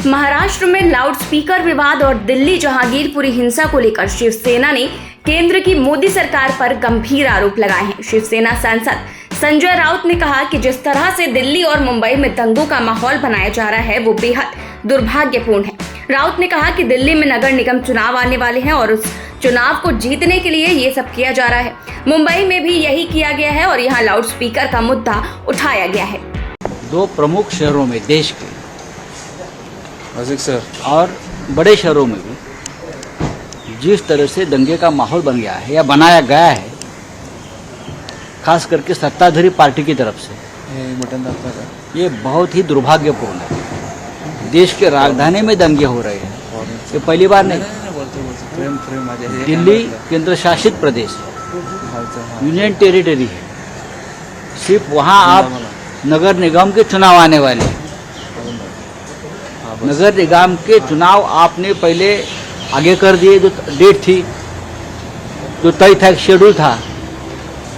महाराष्ट्र में लाउडस्पीकर विवाद और दिल्ली जहांगीरपुरी हिंसा को लेकर शिवसेना ने केंद्र की मोदी सरकार पर गंभीर आरोप लगाए हैं। शिवसेना सांसद संजय राउत ने कहा कि जिस तरह से दिल्ली और मुंबई में दंगों का माहौल बनाया जा रहा है वो बेहद दुर्भाग्यपूर्ण है। राउत ने कहा कि दिल्ली में नगर निगम चुनाव आने वाले हैं और उस चुनाव को जीतने के लिए ये सब किया जा रहा है। मुंबई में भी यही किया गया है और यहाँ लाउडस्पीकर का मुद्दा उठाया गया है। दो प्रमुख शहरों में देश के सर और बड़े शहरों में भी जिस तरह से दंगे का माहौल बन गया है या बनाया गया है, खास करके सत्ताधारी पार्टी की तरफ से, ये बहुत ही दुर्भाग्यपूर्ण है। देश के राजधानी में दंगे हो रहे हैं, ये पहली बार नहीं। दिल्ली केंद्र शासित प्रदेश है, यूनियन टेरिटरी है। सिर्फ वहाँ आप नगर निगम के चुनाव आने वाले हैं। नगर निगम के चुनाव आपने पहले आगे कर दिए, जो डेट थी, जो तय था, शेड्यूल था,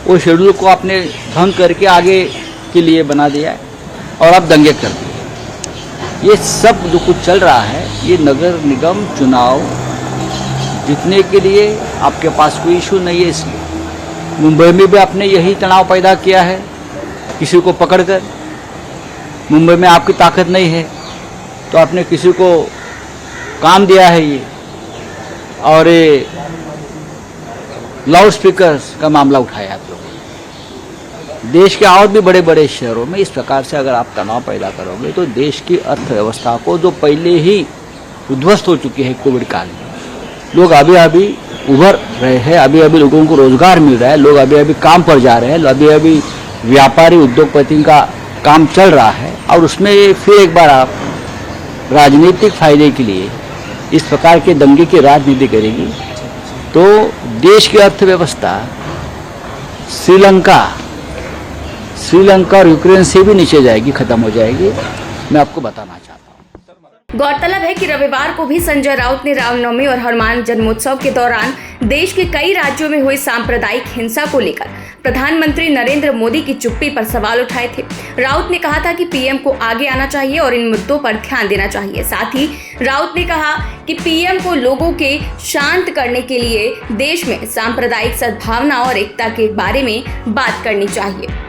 वो शेड्यूल को आपने भंग करके आगे के लिए बना दिया है और अब दंगे कर दिए। ये सब जो कुछ चल रहा है, ये नगर निगम चुनाव जीतने के लिए आपके पास कोई इशू नहीं है। इसलिए मुंबई में भी आपने यही तनाव पैदा किया है, किसी को पकड़कर। मुंबई में आपकी ताकत नहीं है तो आपने किसी को काम दिया है ये, और ये लाउड स्पीकर का मामला उठाया आप लोगों। देश के और भी बड़े बड़े शहरों में इस प्रकार से अगर आप तनाव पैदा करोगे तो देश की अर्थव्यवस्था को, जो पहले ही उद्ध्वस्त हो चुकी है कोविड काल में, लोग अभी अभी उभर रहे हैं, अभी अभी लोगों को रोजगार मिल रहा है, लोग अभी अभी काम पर जा रहे हैं, अभी अभी व्यापारी उद्योगपति का काम चल रहा है, और उसमें फिर एक बार आप राजनीतिक फायदे के लिए इस प्रकार के दंगे की राजनीति करेगी तो देश की अर्थव्यवस्था श्रीलंका और यूक्रेन से भी नीचे जाएगी, खत्म हो जाएगी। मैं आपको बताना चाहता हूँ। गौरतलब है कि रविवार को भी संजय राउत ने रामनवमी और हनुमान जन्मोत्सव के दौरान देश के कई राज्यों में हुई सांप्रदायिक हिंसा को लेकर प्रधानमंत्री नरेंद्र मोदी की चुप्पी पर सवाल उठाए थे। राउत ने कहा था कि पीएम को आगे आना चाहिए और इन मुद्दों पर ध्यान देना चाहिए। साथ ही राउत ने कहा कि पीएम को लोगों के शांत करने के लिए देश में सांप्रदायिक सद्भावना और एकता के बारे में बात करनी चाहिए।